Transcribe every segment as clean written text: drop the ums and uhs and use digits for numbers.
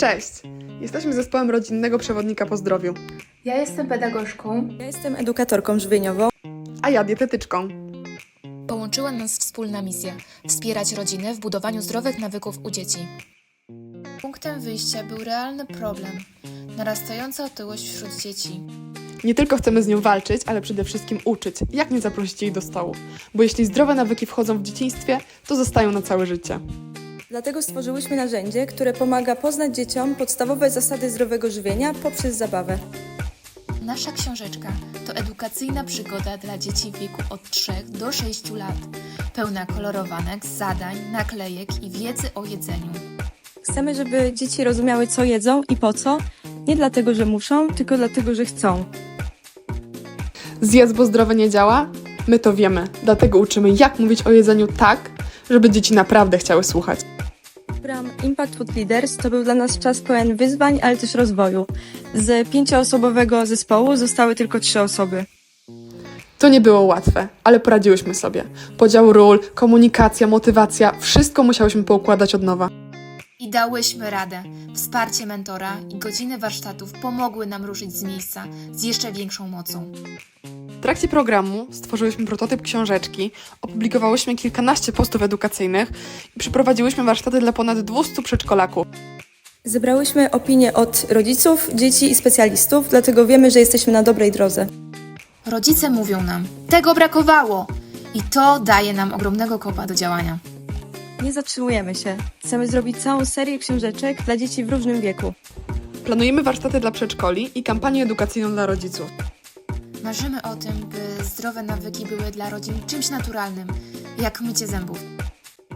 Cześć! Jesteśmy zespołem rodzinnego przewodnika po zdrowiu, Ja jestem pedagogzką. Ja jestem edukatorką żywieniową. a ja dietetyczką. Połączyła nas wspólna misja – wspierać rodziny w budowaniu zdrowych nawyków u dzieci. Punktem wyjścia był realny problem – narastająca otyłość wśród dzieci. Nie tylko chcemy z nią walczyć, ale przede wszystkim uczyć, jak nie zaprosić jej do stołu. Bo jeśli zdrowe nawyki wchodzą w dzieciństwie, to zostają na całe życie. Dlatego stworzyłyśmy narzędzie, które pomaga poznać dzieciom podstawowe zasady zdrowego żywienia poprzez zabawę. Nasza książeczka to edukacyjna przygoda dla dzieci w wieku od 3 do 6 lat, pełna kolorowanek, zadań, naklejek i wiedzy o jedzeniu. Chcemy, żeby dzieci rozumiały, co jedzą i po co. Nie dlatego, że muszą, tylko dlatego, że chcą. Zjedz, bo zdrowe nie działa? My to wiemy, dlatego uczymy, jak mówić o jedzeniu tak, żeby dzieci naprawdę chciały słuchać. Program Impact Food Leaders to był dla nas czas pełen wyzwań, ale też rozwoju. Z 5-osobowego zespołu zostały tylko 3 osoby. To nie było łatwe, ale poradziłyśmy sobie. Podział ról, komunikacja, motywacja, wszystko musiałyśmy poukładać od nowa. I dałyśmy radę. Wsparcie mentora i godziny warsztatów pomogły nam ruszyć z miejsca z jeszcze większą mocą. W trakcie programu stworzyłyśmy prototyp książeczki, opublikowałyśmy kilkanaście postów edukacyjnych i przeprowadziłyśmy warsztaty dla ponad 200 przedszkolaków. Zebrałyśmy opinie od rodziców, dzieci i specjalistów, dlatego wiemy, że jesteśmy na dobrej drodze. Rodzice mówią nam, tego brakowało! I to daje nam ogromnego kopa do działania. Nie zatrzymujemy się. Chcemy zrobić całą serię książeczek dla dzieci w różnym wieku. Planujemy warsztaty dla przedszkoli i kampanię edukacyjną dla rodziców. Marzymy o tym, by zdrowe nawyki były dla rodzin czymś naturalnym, jak mycie zębów.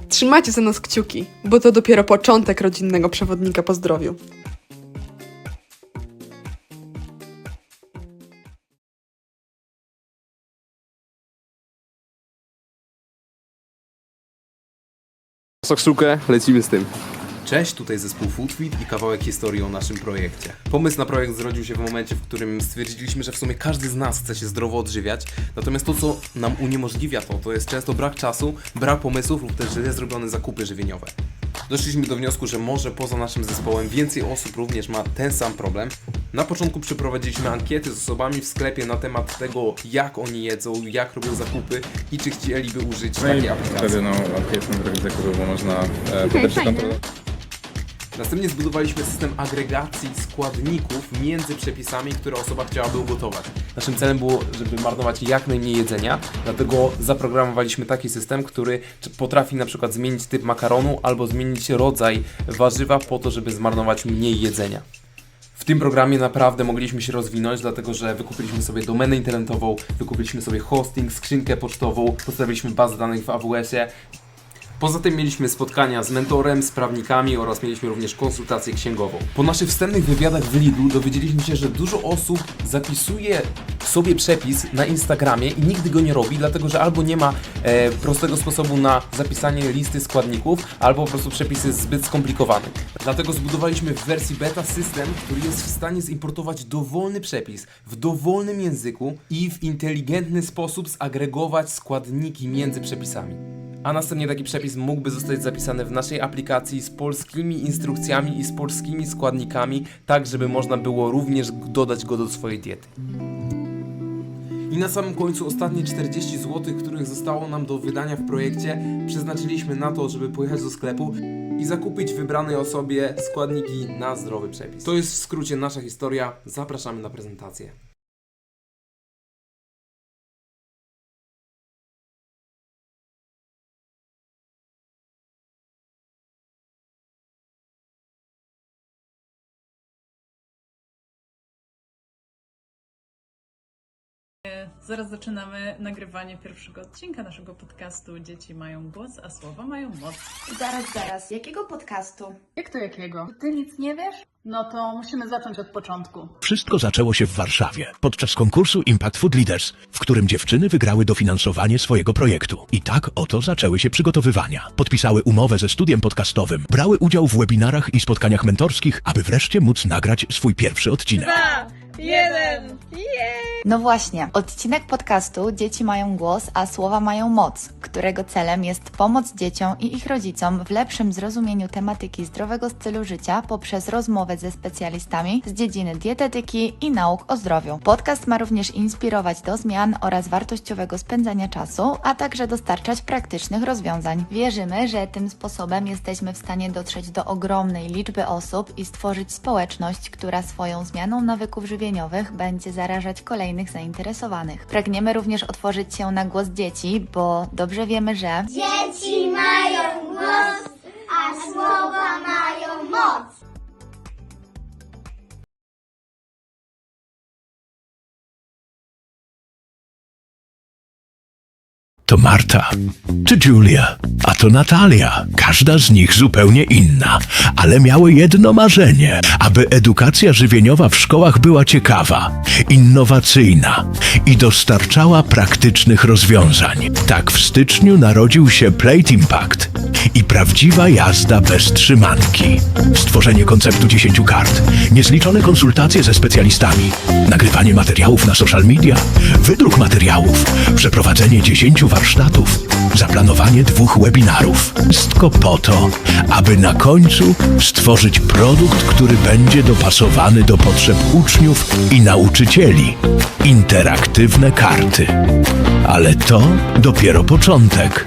Trzymajcie za nas kciuki, bo to dopiero początek rodzinnego przewodnika po zdrowiu. Sok sztukę, lecimy z tym. Cześć, tutaj zespół Foodfeed i kawałek historii o naszym projekcie. Pomysł na projekt zrodził się w momencie, w którym stwierdziliśmy, że w sumie każdy z nas chce się zdrowo odżywiać, natomiast to, co nam uniemożliwia to jest często brak czasu, brak pomysłów lub też źle zrobione zakupy żywieniowe. Doszliśmy do wniosku, że może poza naszym zespołem więcej osób również ma ten sam problem. Na początku przeprowadziliśmy ankiety z osobami w sklepie na temat tego, jak oni jedzą, jak robią zakupy i czy chcieliby użyć takiej aplikacji. Wtedy ankietę zrobić zakupy, bo można potem przekontrolować. Następnie zbudowaliśmy system agregacji składników między przepisami, które osoba chciałaby ugotować. Naszym celem było, żeby marnować jak najmniej jedzenia, dlatego zaprogramowaliśmy taki system, który potrafi na przykład zmienić typ makaronu albo zmienić rodzaj warzywa po to, żeby zmarnować mniej jedzenia. W tym programie naprawdę mogliśmy się rozwinąć, dlatego że wykupiliśmy sobie domenę internetową, wykupiliśmy sobie hosting, skrzynkę pocztową, postawiliśmy bazę danych w AWS-ie. Poza tym mieliśmy spotkania z mentorem, z prawnikami oraz mieliśmy również konsultację księgową. Po naszych wstępnych wywiadach w Lidlu dowiedzieliśmy się, że dużo osób zapisuje sobie przepis na Instagramie i nigdy go nie robi, dlatego że albo nie ma prostego sposobu na zapisanie listy składników, albo po prostu przepis jest zbyt skomplikowany. Dlatego zbudowaliśmy w wersji beta system, który jest w stanie zimportować dowolny przepis w dowolnym języku i w inteligentny sposób zagregować składniki między przepisami. A następnie taki przepis mógłby zostać zapisany w naszej aplikacji z polskimi instrukcjami i z polskimi składnikami, tak żeby można było również dodać go do swojej diety. I na samym końcu ostatnie 40 zł, których zostało nam do wydania w projekcie, przeznaczyliśmy na to, żeby pojechać do sklepu i zakupić wybranej osobie składniki na zdrowy przepis. To jest w skrócie nasza historia. Zapraszamy na prezentację. Zaraz zaczynamy nagrywanie pierwszego odcinka naszego podcastu Dzieci mają głos, a słowa mają moc. Zaraz. Jakiego podcastu? Jak to jakiego? Ty nic nie wiesz? No to musimy zacząć od początku. Wszystko zaczęło się w Warszawie podczas konkursu Impact Food Leaders, w którym dziewczyny wygrały dofinansowanie swojego projektu. I tak oto zaczęły się przygotowywania. Podpisały umowę ze studiem podcastowym, brały udział w webinarach i spotkaniach mentorskich, aby wreszcie móc nagrać swój pierwszy odcinek. 2, 1, No właśnie, odcinek podcastu Dzieci mają głos, a słowa mają moc, którego celem jest pomoc dzieciom i ich rodzicom w lepszym zrozumieniu tematyki zdrowego stylu życia poprzez rozmowę ze specjalistami z dziedziny dietetyki i nauk o zdrowiu. Podcast ma również inspirować do zmian oraz wartościowego spędzania czasu, a także dostarczać praktycznych rozwiązań. Wierzymy, że tym sposobem jesteśmy w stanie dotrzeć do ogromnej liczby osób i stworzyć społeczność, która swoją zmianą nawyków żywieniowych będzie zarażać kolejnych zainteresowanych. Pragniemy również otworzyć się na głos dzieci, bo dobrze wiemy, że Dzieci mają głos, a słowa mają moc. To Marta, czy Julia, a to Natalia. Każda z nich zupełnie inna, ale miały jedno marzenie, aby edukacja żywieniowa w szkołach była ciekawa, innowacyjna i dostarczała praktycznych rozwiązań. Tak w styczniu narodził się Plate Impact i prawdziwa jazda bez trzymanki. Stworzenie konceptu 10 kart, niezliczone konsultacje ze specjalistami, nagrywanie materiałów na social media, wydruk materiałów, przeprowadzenie 10 warsztatów, zaplanowanie 2 webinarów. Wszystko po to, aby na końcu stworzyć produkt, który będzie dopasowany do potrzeb uczniów i nauczycieli. Interaktywne karty. Ale to dopiero początek.